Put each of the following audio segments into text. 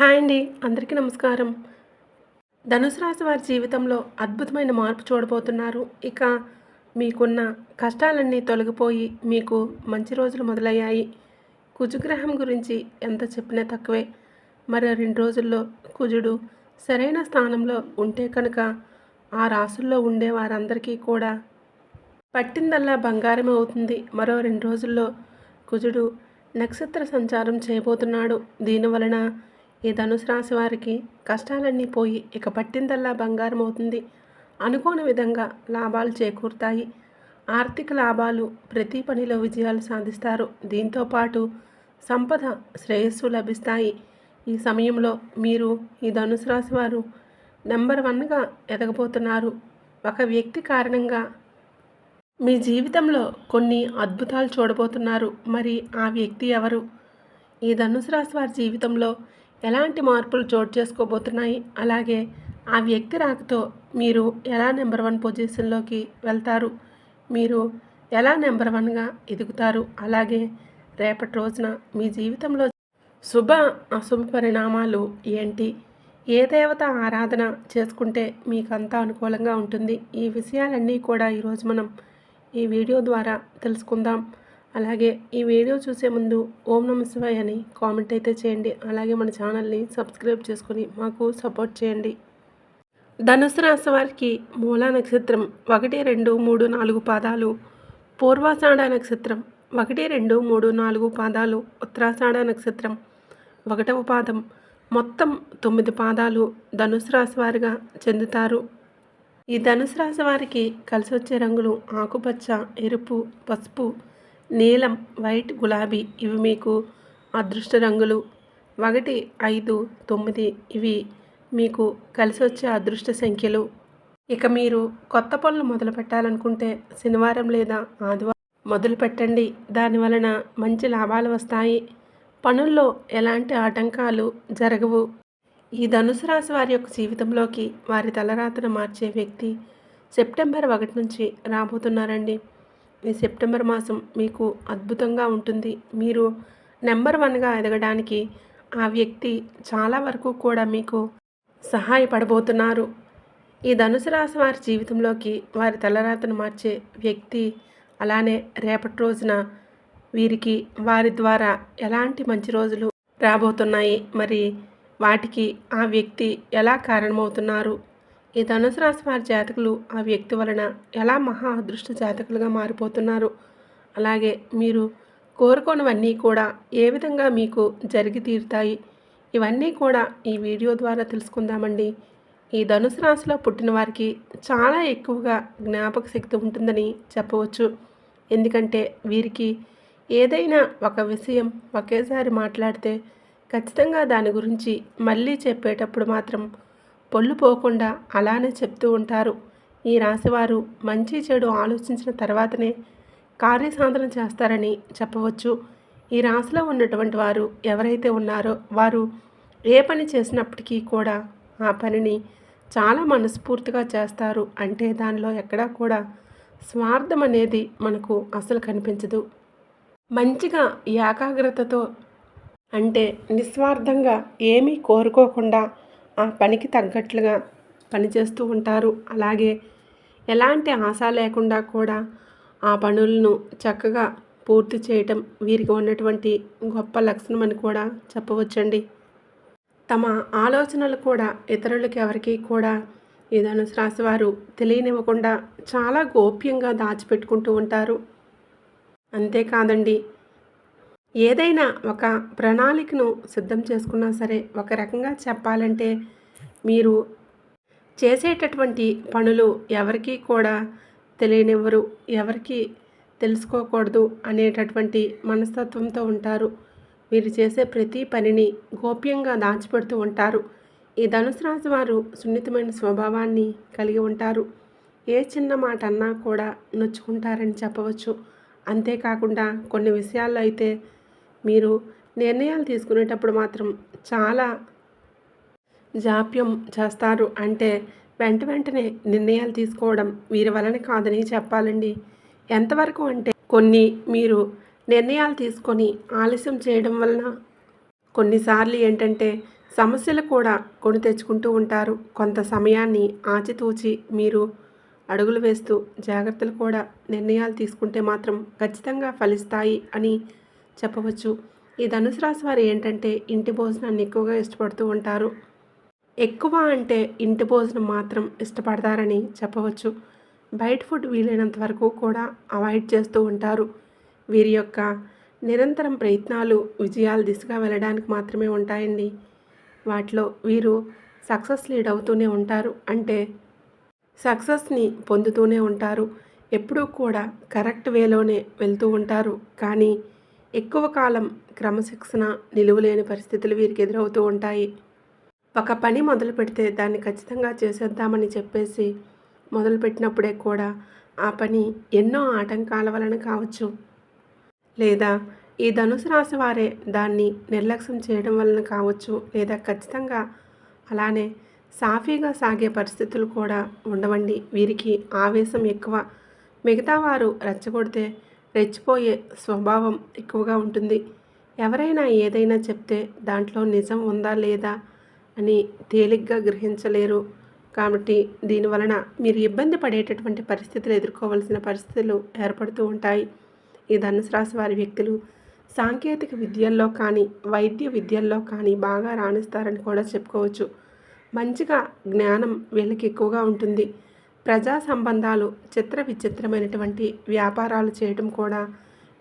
Hi అండి. అందరికీ నమస్కారం. ధనుసు రాశి వారి జీవితంలో అద్భుతమైన మార్పు చూడబోతున్నారు. ఇక మీకున్న కష్టాలన్నీ తొలగిపోయి మీకు మంచి రోజులు మొదలయ్యాయి. కుజగ్రహం గురించి ఎంత చెప్పినా తక్కువే. మరో 2 రోజుల్లో కుజుడు సరైన స్థానంలో ఉంటే కనుక ఆ రాశుల్లో ఉండే వారందరికీ కూడా పట్టిందల్లా బంగారం అవుతుంది. మరో 2 రోజుల్లో కుజుడు నక్షత్ర సంచారం చేయబోతున్నాడు. దీనివలన ఈ ధనుసు రాశి వారికి కష్టాలన్నీ పోయి ఇక పట్టిందల్లా బంగారం అవుతుంది. అనుకోని విధంగా లాభాలు చేకూరుతాయి. ఆర్థిక లాభాలు, ప్రతి పనిలో విజయాలు సాధిస్తారు. దీంతోపాటు సంపద, శ్రేయస్సు లభిస్తాయి. ఈ సమయంలో మీరు ఈ ధనుసు రాశి వారు నెంబర్ 1గా ఎదగబోతున్నారు. ఒక వ్యక్తి కారణంగా మీ జీవితంలో కొన్ని అద్భుతాలు చూడబోతున్నారు. మరి ఆ వ్యక్తి ఎవరు? ఈ ధనుసు రాశి వారి జీవితంలో ఎలాంటి మార్పులు చోటు చేసుకోబోతున్నాయి? అలాగే ఆ వ్యక్తి రాకతో మీరు ఎలా నెంబర్ 1 పొజిషన్లోకి వెళ్తారు? మీరు ఎలా నెంబర్ 1గా ఎదుగుతారు? అలాగే రేపటి రోజున మీ జీవితంలో శుభ, అశుభ పరిణామాలు ఏంటి? ఏ దేవత ఆరాధన చేసుకుంటే మీకంతా అనుకూలంగా ఉంటుంది? ఈ విషయాలన్నీ కూడా ఈరోజు మనం ఈ వీడియో ద్వారా తెలుసుకుందాం. అలాగే ఈ వీడియో చూసే ముందు ఓం నమః శివాయ అని కామెంట్ అయితే చేయండి. అలాగే మన ఛానల్ని సబ్స్క్రైబ్ చేసుకొని మాకు సపోర్ట్ చేయండి. ధనుసు రాశి వారికి మూలా నక్షత్రం 1, 2, 3, 4 పాదాలు, పూర్వాషాఢ నక్షత్రం 1, 2, 3, 4 పాదాలు, ఉత్తరాషాఢ నక్షత్రం 1వ పాదం, మొత్తం 9 పాదాలు ధనుసు రాశి వారిగా చెందుతారు. ఈ ధనుసు రాశి వారికి కలిసి వచ్చే రంగులు ఆకుపచ్చ, ఎరుపు, పసుపు, నీలం, వైట్, గులాబీ. ఇవి మీకు అదృష్ట రంగులు. 1, 5, 9 ఇవి మీకు కలిసి వచ్చే అదృష్ట సంఖ్యలు. ఇక మీరు కొత్త పనులు మొదలు పెట్టాలనుకుంటే శనివారం లేదా ఆదివారం మొదలు పెట్టండి. దానివలన మంచి లాభాలు వస్తాయి. పనుల్లో ఎలాంటి ఆటంకాలు జరగవు. ఈ ధనుసు రాశి వారి యొక్క జీవితంలోకి వారి తలరాతను మార్చే వ్యక్తి సెప్టెంబర్ 1 నుంచి రాబోతున్నారండి. ఈ సెప్టెంబర్ మాసం మీకు అద్భుతంగా ఉంటుంది. మీరు నెంబర్ 1గా ఎదగడానికి ఆ వ్యక్తి చాలా వరకు కూడా మీకు సహాయపడబోతున్నారు. ఈ ధనుసు రాశి వారి జీవితంలోకి వారి తలరాతను మార్చే వ్యక్తి అలానే రేపటి రోజున వీరికి వారి ద్వారా ఎలాంటి మంచి రోజులు రాబోతున్నాయి, మరి వాటికి ఆ వ్యక్తి ఎలా కారణమవుతున్నారు, ఈ ధనుసు రాశి వారి జాతకులు ఆ వ్యక్తి వలన ఎలా మహా అదృష్ట జాతకులుగా మారిపోతున్నారు, అలాగే మీరు కోరుకోనివన్నీ కూడా ఏ విధంగా మీకు జరిగి తీరుతాయి, ఇవన్నీ కూడా ఈ వీడియో ద్వారా తెలుసుకుందామండి. ఈ ధనుసు రాశిలో పుట్టిన వారికి చాలా ఎక్కువగా జ్ఞాపక శక్తి ఉంటుందని చెప్పవచ్చు. ఎందుకంటే వీరికి ఏదైనా ఒక విషయం ఒకేసారి మాట్లాడితే ఖచ్చితంగా దాని గురించి మళ్ళీ చెప్పేటప్పుడు మాత్రం పొల్లు పోకుండా అలానే చెప్తూ ఉంటారు. ఈ రాశివారు మంచి చెడు ఆలోచించిన తర్వాతనే కార్యసాధన చేస్తారని చెప్పవచ్చు. ఈ రాశిలో ఉన్నటువంటి వారు ఎవరైతే ఉన్నారో వారు ఏ పని చేసినప్పటికీ కూడా ఆ పనిని చాలా మనస్ఫూర్తిగా చేస్తారు. అంటే దానిలో ఎక్కడా కూడా స్వార్థం అనేది మనకు అసలు కనిపించదు. మంచిగా ఏకాగ్రతతో అంటే నిస్వార్థంగా ఏమీ కోరుకోకుండా ఆ పనికి తగ్గట్లుగా పనిచేస్తూ ఉంటారు. అలాగే ఎలాంటి ఆశ లేకుండా కూడా ఆ పనులను చక్కగా పూర్తి చేయటం వీరికి ఉన్నటువంటి గొప్ప లక్షణం అని కూడా చెప్పవచ్చండి. తమ ఆలోచనలు కూడా ఇతరులకి ఎవరికి కూడా ఈ ధనుసు రాశి వారు తెలియనివ్వకుండా చాలా గోప్యంగా దాచిపెట్టుకుంటూ ఉంటారు. అంతేకాదండి, ఏదైనా ఒక ప్రణాళికను సిద్ధం చేసుకున్నా సరే ఒక రకంగా చెప్పాలంటే మీరు చేసేటటువంటి పనులు ఎవరికీ కూడా తెలియనివ్వరు, ఎవరికి తెలుసుకోకూడదు అనేటటువంటి మనస్తత్వంతో ఉంటారు. మీరు చేసే ప్రతి పనిని గోప్యంగా దాచిపెడుతూ ఉంటారు. ఈ ధనుసు రాశి వారు సున్నితమైన స్వభావాన్ని కలిగి ఉంటారు. ఏ చిన్న మాట అన్నా కూడా నొచ్చుకుంటారని చెప్పవచ్చు. అంతేకాకుండా కొన్ని విషయాల్లో అయితే మీరు నిర్ణయాలు తీసుకునేటప్పుడు మాత్రం చాలా జాప్యం చేస్తారు. అంటే వెంటనే నిర్ణయాలు తీసుకోవడం వీరి వలన కాదని చెప్పాలండి. ఎంతవరకు అంటే కొన్ని మీరు నిర్ణయాలు తీసుకొని ఆలస్యం చేయడం వలన కొన్నిసార్లు ఏంటంటే సమస్యలు కూడా కొని తెచ్చుకుంటూ ఉంటారు. కొంత సమయాన్ని ఆచితూచి మీరు అడుగులు వేస్తూ జాగ్రత్తలు కూడా నిర్ణయాలు తీసుకుంటే మాత్రం ఖచ్చితంగా ఫలిస్తాయి అని చెప్పవచ్చు. ఈ ధనుసు రాశి వారు ఏంటంటే ఇంటి భోజనాన్ని ఎక్కువగా ఇష్టపడుతూ ఉంటారు. ఎక్కువ అంటే ఇంటి భోజనం మాత్రం ఇష్టపడతారని చెప్పవచ్చు. బయట ఫుడ్ వీలైనంత వరకు కూడా అవాయిడ్ చేస్తూ ఉంటారు. వీరి యొక్క నిరంతరం ప్రయత్నాలు విజయాల దిశగా వెళ్ళడానికి మాత్రమే ఉంటాయండి. వాటిలో వీరు సక్సెస్ లీడ్ అవుతూనే ఉంటారు. అంటే సక్సెస్ని పొందుతూనే ఉంటారు. ఎప్పుడూ కూడా కరెక్ట్ వేలోనే వెళ్తూ ఉంటారు. కానీ ఎక్కువ కాలం క్రమశిక్షణ నిలువలేని పరిస్థితులు వీరికి ఎదురవుతూ ఉంటాయి. ఒక పని మొదలు పెడితే దాన్ని ఖచ్చితంగా చేసేద్దామని చెప్పేసి మొదలుపెట్టినప్పుడే కూడా ఆ పని ఎన్నో ఆటంకాల వలన కావచ్చు, లేదా ఈ ధనుసు రాశి వారే దాన్ని నిర్లక్ష్యం చేయడం వలన కావచ్చు, లేదా ఖచ్చితంగా అలానే సాఫీగా సాగే పరిస్థితులు కూడా ఉండవండి. వీరికి ఆవేశం ఎక్కువ. మిగతా వారు రెచ్చగొడితే రెచ్చిపోయే స్వభావం ఎక్కువగా ఉంటుంది. ఎవరైనా ఏదైనా చెప్తే దాంట్లో నిజం ఉందా లేదా అని తేలిగ్గా గ్రహించలేరు. కాబట్టి దీనివలన మీరు ఇబ్బంది పడేటటువంటి పరిస్థితులు ఎదుర్కోవాల్సిన పరిస్థితులు ఏర్పడుతూ ఉంటాయి. ఈ ధనుసు రాశి వారి వ్యక్తులు సాంకేతిక విద్యల్లో కానీ వైద్య విద్యల్లో కానీ బాగా రాణిస్తారని కూడా చెప్పుకోవచ్చు. మంచిగా జ్ఞానం వీళ్ళకి ఎక్కువగా ఉంటుంది. ప్రజా సంబంధాలు, చిత్ర విచిత్రమైనటువంటి వ్యాపారాలు చేయడం కూడా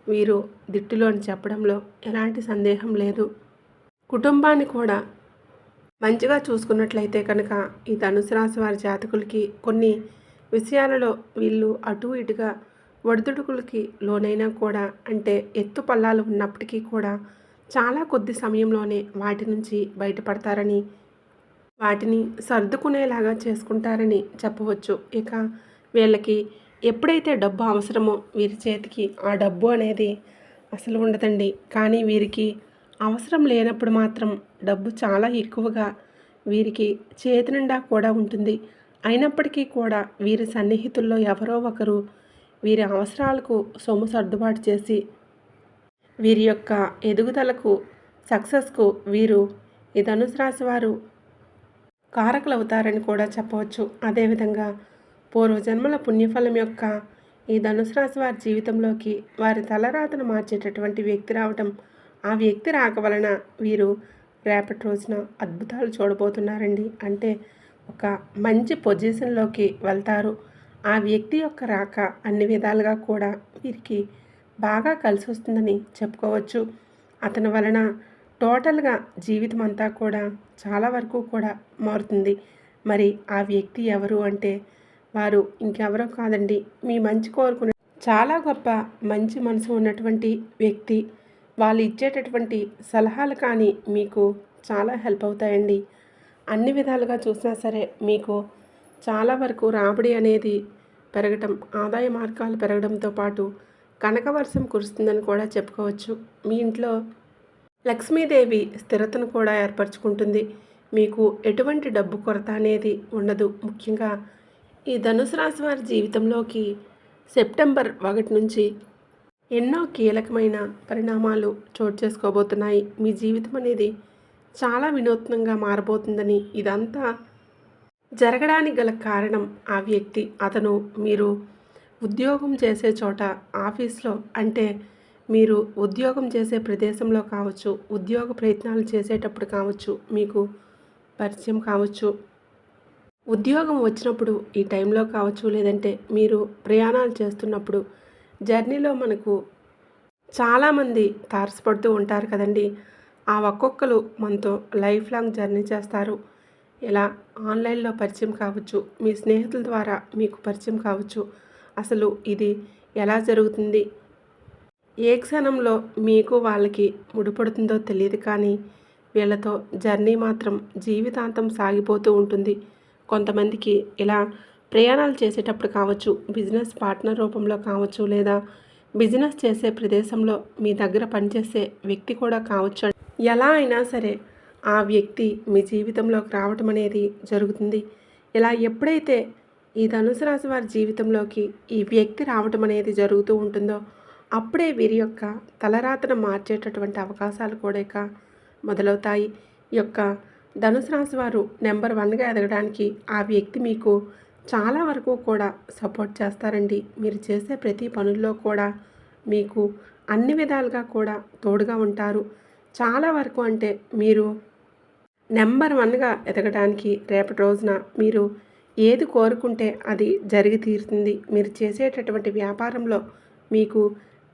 వీరు దిట్టులు అని చెప్పడంలో ఎలాంటి సందేహం లేదు. కుటుంబాన్ని కూడా మంచిగా చూసుకున్నట్లయితే కనుక ఈ ధనుసు రాశి వారి జాతకులకి కొన్ని విషయాలలో వీళ్ళు అటు ఇటుగా ఒడిదుడుకులకి లోనైనా కూడా, అంటే ఎత్తు పల్లాలు ఉన్నప్పటికీ కూడా చాలా కొద్ది సమయంలోనే వాటి నుంచి బయటపడతారని, వాటిని సర్దుకునేలాగా చేసుకుంటారని చెప్పవచ్చు. ఇక వీళ్ళకి ఎప్పుడైతే డబ్బు అవసరమో వీరి చేతికి ఆ డబ్బు అనేది అసలు ఉండదండి. కానీ వీరికి అవసరం లేనప్పుడు మాత్రం డబ్బు చాలా ఎక్కువగా వీరికి చేతి నిండా కూడా ఉంటుంది. అయినప్పటికీ కూడా వీరి సన్నిహితుల్లో ఎవరో ఒకరు వీరి అవసరాలకు సొమ్ము సర్దుబాటు చేసి వీరి యొక్క ఎదుగుదలకు, సక్సెస్కు వీరు ఈ ధనుసు రాశి వారు కారకులవుతారని కూడా చెప్పవచ్చు. అదేవిధంగా పూర్వజన్మల పుణ్యఫలం యొక్క ఈ ధనుసు రాశి వారి జీవితంలోకి వారి తలరాతను మార్చేటటువంటి వ్యక్తి రావటం, ఆ వ్యక్తి రాక వలన వీరు రేపటి రోజున అద్భుతాలు చూడబోతున్నారండి. అంటే ఒక మంచి పొజిషన్లోకి వెళ్తారు. ఆ వ్యక్తి యొక్క రాక అన్ని విధాలుగా కూడా వీరికి బాగా కలిసి వస్తుందని చెప్పుకోవచ్చు. అతని వలన టోటల్గా జీవితం అంతా కూడా చాలా వరకు కూడా మారుతుంది. మరి ఆ వ్యక్తి ఎవరు అంటే వారు ఇంకెవరో కాదండి, మీ మంచి కోరుకునే చాలా గొప్ప మంచి మనసు ఉన్నటువంటి వ్యక్తి. వాళ్ళు ఇచ్చేటటువంటి సలహాలు కానీ మీకు చాలా హెల్ప్ అవుతాయండి. అన్ని విధాలుగా చూసినా సరే మీకు చాలా వరకు రాబడి అనేది పెరగటం, ఆదాయ మార్గాలు పెరగడంతో పాటు కనకవర్షం కురుస్తుందని కూడా చెప్పుకోవచ్చు. మీ ఇంట్లో లక్ష్మీదేవి స్థిరతను కూడా ఏర్పరచుకుంటుంది. మీకు ఎటువంటి డబ్బు కొరత అనేది ఉండదు. ముఖ్యంగా ఈ ధనుసు రాశి వారి జీవితంలోకి సెప్టెంబర్ 1 నుంచి ఎన్నో కీలకమైన పరిణామాలు చోటు చేసుకోబోతున్నాయి. మీ జీవితం అనేది చాలా వినూత్నంగా మారబోతుందని, ఇదంతా జరగడానికి గల కారణం ఆ వ్యక్తి. అతను మీరు ఉద్యోగం చేసే చోట, ఆఫీస్లో, అంటే మీరు ఉద్యోగం చేసే ప్రదేశంలో కావచ్చు, ఉద్యోగ ప్రయత్నాలు చేసేటప్పుడు కావచ్చు, మీకు పరిచయం కావచ్చు. ఉద్యోగం వచ్చినప్పుడు ఈ టైంలో కావచ్చు, లేదంటే మీరు ప్రయాణాలు చేస్తున్నప్పుడు జర్నీలో మనకు చాలామంది తారసపడుతూ ఉంటారు కదండి. ఆ ఒక్కొక్కరు మనతో లైఫ్ లాంగ్ జర్నీ చేస్తారు. ఇలా ఆన్లైన్లో పరిచయం కావచ్చు, మీ స్నేహితుల ద్వారా మీకు పరిచయం కావచ్చు. అసలు ఇది ఎలా జరుగుతుంది, ఏ క్షణంలో మీకు వాళ్ళకి ముడిపడుతుందో తెలియదు. కానీ వీళ్ళతో జర్నీ మాత్రం జీవితాంతం సాగిపోతూ ఉంటుంది. కొంతమందికి ఇలా ప్రయాణాలు చేసేటప్పుడు కావచ్చు, బిజినెస్ పార్ట్నర్ రూపంలో కావచ్చు, లేదా బిజినెస్ చేసే ప్రదేశంలో మీ దగ్గర పనిచేసే వ్యక్తి కూడా కావచ్చు. ఎలా అయినా సరే ఆ వ్యక్తి మీ జీవితంలోకి రావటం అనేది జరుగుతుంది. ఇలా ఎప్పుడైతే ఈ ధనుసు రాశి వారి జీవితంలోకి ఈ వ్యక్తి రావటం అనేది జరుగుతూ ఉంటుందో అప్పుడే వీరి యొక్క తలరాతను మార్చేటటువంటి అవకాశాలు కూడా ఇక మొదలవుతాయి. ఈ యొక్క ధనుసు రాశి వారు నెంబర్ వన్గా ఎదగడానికి ఆ వ్యక్తి మీకు చాలా వరకు కూడా సపోర్ట్ చేస్తారండి. మీరు చేసే ప్రతి పనుల్లో కూడా మీకు అన్ని విధాలుగా కూడా తోడుగా ఉంటారు. చాలా వరకు అంటే మీరు నెంబర్ వన్గా ఎదగడానికి రేపటి రోజున మీరు ఏది కోరుకుంటే అది జరిగి తీరుతుంది. మీరు చేసేటటువంటి వ్యాపారంలో మీకు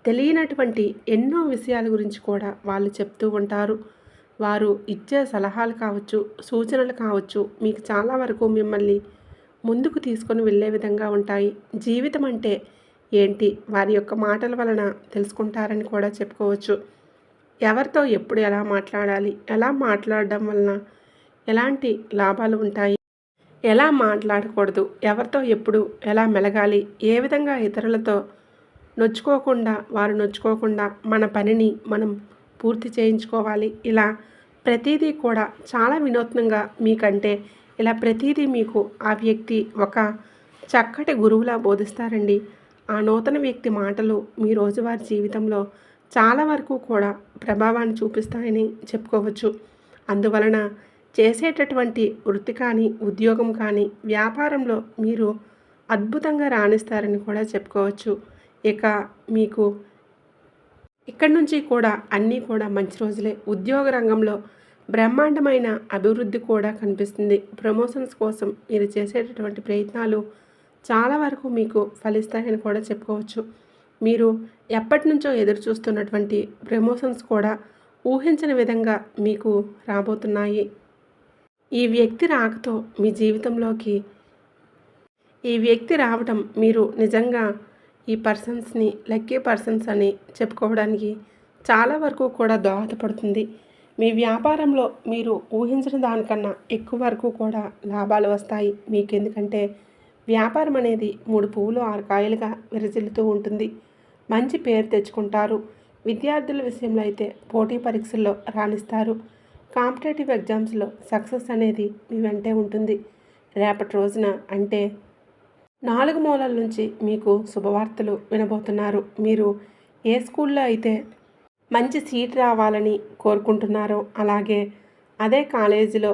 తెలియనటువంటి ఎన్నో విషయాల గురించి కూడా వాళ్ళు చెప్తూ ఉంటారు. వారు ఇచ్చే సలహాలు కావచ్చు, సూచనలు కావచ్చు, మీకు చాలా వరకు మిమ్మల్ని ముందుకు తీసుకొని వెళ్ళే విధంగా ఉంటాయి. జీవితం అంటే ఏంటి వారి యొక్క మాటల వలన తెలుసుకుంటారని కూడా చెప్పుకోవచ్చు. ఎవరితో ఎప్పుడు ఎలా మాట్లాడాలి, ఎలా మాట్లాడడం వలన ఎలాంటి లాభాలు ఉంటాయి, ఎలా మాట్లాడకూడదు, ఎవరితో ఎప్పుడు ఎలా మెలగాలి, ఏ విధంగా ఇతరులతో వారు నొచ్చుకోకుండా మన పనిని మనం పూర్తి చేయించుకోవాలి. ఇలా ప్రతిదీ కూడా చాలా వినూత్నంగా మీకంటే ఇలా ప్రతిదీ మీకు ఆ వ్యక్తి ఒక చక్కటి గురువులా బోధిస్తారండి. ఆ నూతన వ్యక్తి మాటలు మీ రోజువారీ జీవితంలో చాలా వరకు కూడా ప్రభావాన్ని చూపిస్తాయని చెప్పుకోవచ్చు. అందువలన చేసేటటువంటి వృత్తి కానీ, ఉద్యోగం కానీ, వ్యాపారంలో మీరు అద్భుతంగా రాణిస్తారని కూడా చెప్పుకోవచ్చు. ఇక మీకు ఇక్కడి నుంచి కూడా అన్నీ కూడా మంచి రోజులే. ఉద్యోగ రంగంలో బ్రహ్మాండమైన అభివృద్ధి కూడా కనిపిస్తుంది. ప్రమోషన్స్ కోసం మీరు చేసేటటువంటి ప్రయత్నాలు చాలా వరకు మీకు ఫలిస్తాయని కూడా చెప్పుకోవచ్చు. మీరు ఎప్పటి నుంచో ఎదురు చూస్తున్నటువంటి ప్రమోషన్స్ కూడా ఊహించని విధంగా మీకు రాబోతున్నాయి. ఈ వ్యక్తి రాకతో మీ జీవితంలోకి ఈ వ్యక్తి రావటం మీరు నిజంగా ఈ పర్సన్స్ని లక్కీ పర్సన్స్ అని చెప్పుకోవడానికి చాలా వరకు కూడా దోహదపడుతుంది. మీ వ్యాపారంలో మీరు ఊహించిన దానికన్నా ఎక్కువ వరకు కూడా లాభాలు వస్తాయి. మీకెందుకంటే వ్యాపారం అనేది 3 పువ్వులు 6 కాయలుగా విరజిల్లుతూ ఉంటుంది. మంచి పేరు తెచ్చుకుంటారు. విద్యార్థుల విషయంలో అయితే పోటీ పరీక్షల్లో రాణిస్తారు. కాంపిటేటివ్ ఎగ్జామ్స్లో సక్సెస్ అనేది మీ వెంటే ఉంటుంది. రేపటి రోజున అంటే 4 మూలల నుంచి మీకు శుభవార్తలు వినబోతున్నారు. మీరు ఏ స్కూల్లో అయితే మంచి సీట్ రావాలని కోరుకుంటున్నారో, అలాగే అదే కాలేజీలో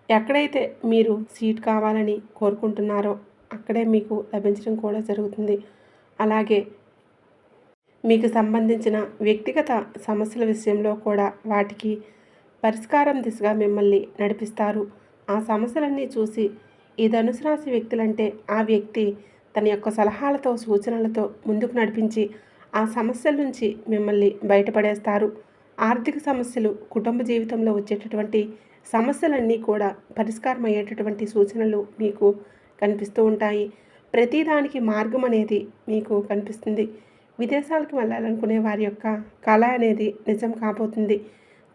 ఎక్కడైతే మీరు సీట్ కావాలని కోరుకుంటున్నారో అక్కడే మీకు లభించడం కూడా జరుగుతుంది. అలాగే మీకు సంబంధించిన వ్యక్తిగత సమస్యల విషయంలో కూడా వాటికి పరిష్కారం దిశగా మిమ్మల్ని నడిపిస్తారు. ఆ సమస్యలన్నీ చూసి ఈ ధనుసు రాశి వ్యక్తులంటే ఆ వ్యక్తి తన యొక్క సలహాలతో, సూచనలతో ముందుకు నడిపించి ఆ సమస్యల నుంచి మిమ్మల్ని బయటపడేస్తారు. ఆర్థిక సమస్యలు, కుటుంబ జీవితంలో వచ్చేటటువంటి సమస్యలన్నీ కూడా పరిష్కారం అయ్యేటటువంటి సూచనలు మీకు కనిపిస్తూ ఉంటాయి. ప్రతిదానికి మార్గం అనేది మీకు కనిపిస్తుంది. విదేశాలకు వెళ్ళాలనుకునే వారి యొక్క కళ అనేది నిజం కాబోతుంది.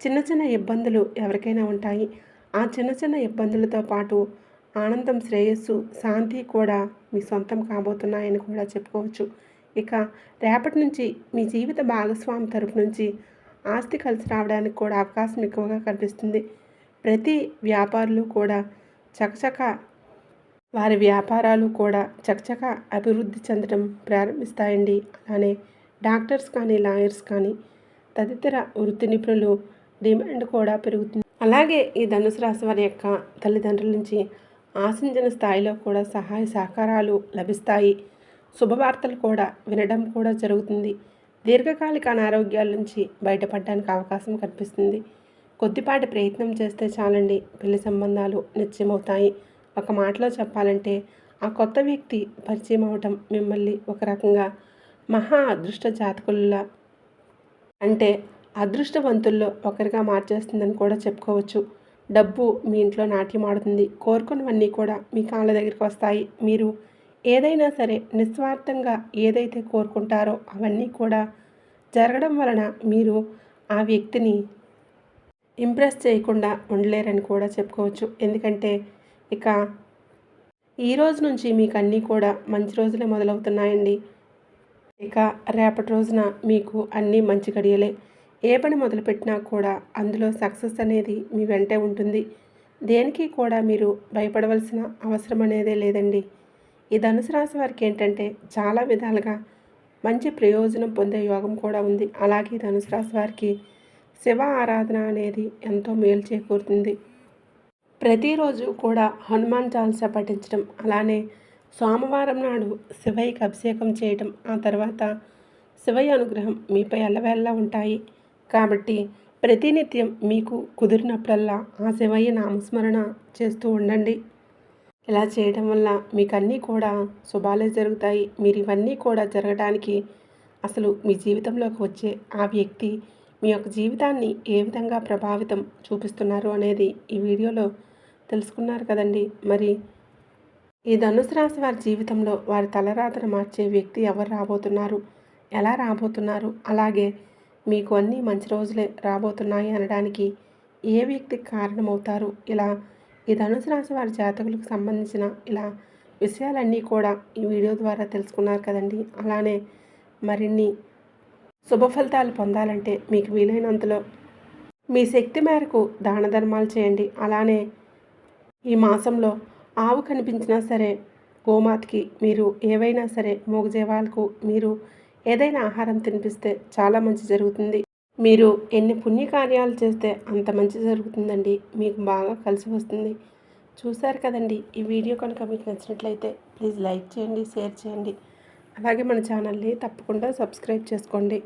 చిన్న చిన్న ఇబ్బందులు ఎవరికైనా ఉంటాయి. ఆ చిన్న చిన్న ఇబ్బందులతో పాటు ఆనందం, శ్రేయస్సు, శాంతి కూడా మీ సొంతం కాబోతున్నాయని కూడా చెప్పుకోవచ్చు. ఇక రేపటి నుంచి మీ జీవిత భాగస్వామి తరపు నుంచి ఆస్తి కలిసి రావడానికి కూడా అవకాశం ఎక్కువగా కనిపిస్తుంది. ప్రతి వ్యాపారులు కూడా చకచక వారి వ్యాపారాలు కూడా చకచక అభివృద్ధి చెందడం ప్రారంభిస్తాయండి. అలానే డాక్టర్స్ కానీ, లాయర్స్ కానీ, తదితర వృత్తి నిపుణులు డిమాండ్ కూడా పెరుగుతుంది. అలాగే ఈ ధనుసు రాశి వారి యొక్క తల్లిదండ్రుల నుంచి ఆశించిన స్థాయిలో కూడా సహాయ సహకారాలు లభిస్తాయి. శుభవార్తలు కూడా వినడం కూడా జరుగుతుంది. దీర్ఘకాలిక అనారోగ్యాల నుంచి బయటపడడానికి అవకాశం కనిపిస్తుంది. కొద్దిపాటి ప్రయత్నం చేస్తే చాలండి, పెళ్లి సంబంధాలు నిశ్చయమవుతాయి. ఒక మాటలో చెప్పాలంటే ఆ కొత్త వ్యక్తి పరిచయం అవటం మిమ్మల్ని ఒక రకంగా మహా అదృష్ట జాతకుల అంటే అదృష్టవంతుల్లో ఒకరిగా మార్చేస్తుందని కూడా చెప్పుకోవచ్చు. డబ్బు మీ ఇంట్లో నాట్యం ఆడుతుంది. కోరుకున్నవన్నీ కూడా మీ కాళ్ళ దగ్గరికి వస్తాయి. మీరు ఏదైనా సరే నిస్వార్థంగా ఏదైతే కోరుకుంటారో అవన్నీ కూడా జరగడం వలన మీరు ఆ వ్యక్తిని ఇంప్రెస్ చేయకుండా ఉండలేరని కూడా చెప్పుకోవచ్చు. ఎందుకంటే ఇక ఈ రోజు నుంచి మీకు అన్నీ కూడా మంచి రోజులే మొదలవుతున్నాయండి. ఇక రేపటి రోజున మీకు అన్నీ మంచి గడియలే. ఏ పని మొదలుపెట్టినా కూడా అందులో సక్సెస్ అనేది మీ వెంటే ఉంటుంది. దేనికి కూడా మీరు భయపడవలసిన అవసరం అనేదే లేదండి. ఈ ధనుసు రాశి వారికి ఏంటంటే చాలా విధాలుగా మంచి ప్రయోజనం పొందే యోగం కూడా ఉంది. అలాగే ధనుసు రాశి వారికి శివ ఆరాధన అనేది ఎంతో మేలు చేకూరుతుంది. ప్రతిరోజు కూడా హనుమాన్ చాలీసా పఠించడం, అలానే సోమవారం నాడు శివయ్యకి అభిషేకం చేయడం, ఆ తర్వాత శివయ్య అనుగ్రహం మీపై ఎల్లవేళలా ఉంటాయి. కాబట్టి ప్రతినిత్యం మీకు కుదిరినప్పుడల్లా ఆ శివయ్య నామస్మరణ చేస్తూ ఉండండి. ఇలా చేయడం వల్ల మీకు అన్నీ కూడా శుభాలే జరుగుతాయి. మీరు ఇవన్నీ కూడా జరగడానికి అసలు మీ జీవితంలోకి వచ్చే ఆ వ్యక్తి మీ యొక్క జీవితాన్ని ఏ విధంగా ప్రభావితం చూపిస్తున్నారు అనేది ఈ వీడియోలో తెలుసుకున్నారు కదండి. మరి ఈ ధనుసు రాశి వారి జీవితంలో వారి తలరాతను మార్చే వ్యక్తి ఎవరు రాబోతున్నారు, ఎలా రాబోతున్నారు, అలాగే మీకు అన్నీ మంచి రోజులే రాబోతున్నాయి అనడానికి ఏ వ్యక్తికి కారణమవుతారు, ఇలా ఈ ధనుసు రాశి వారి జాతకులకు సంబంధించిన ఇలా విషయాలన్నీ కూడా ఈ వీడియో ద్వారా తెలుసుకున్నారు కదండి. అలానే మరిన్ని శుభ ఫలితాలు పొందాలంటే మీకు వీలైనంతలో మీ శక్తి మేరకు దాన ధర్మాలు చేయండి. అలానే ఈ మాసంలో ఆవు కనిపించినా సరే గోమాతకి మీరు ఏవైనా సరే మూగజీవాలకు మీరు ఏదైనా ఆహారం తినిపిస్తే చాలా మంచి జరుగుతుంది. మీరు ఎన్ని పుణ్యకార్యాలు చేస్తే అంత మంచి జరుగుతుందండి. మీకు బాగా కలిసి వస్తుంది. చూశారు కదండి. ఈ వీడియో కనుక మీకు నచ్చినట్లయితే ప్లీజ్ లైక్ చేయండి, షేర్ చేయండి. అలాగే మన ఛానల్ని తప్పకుండా సబ్స్క్రైబ్ చేసుకోండి.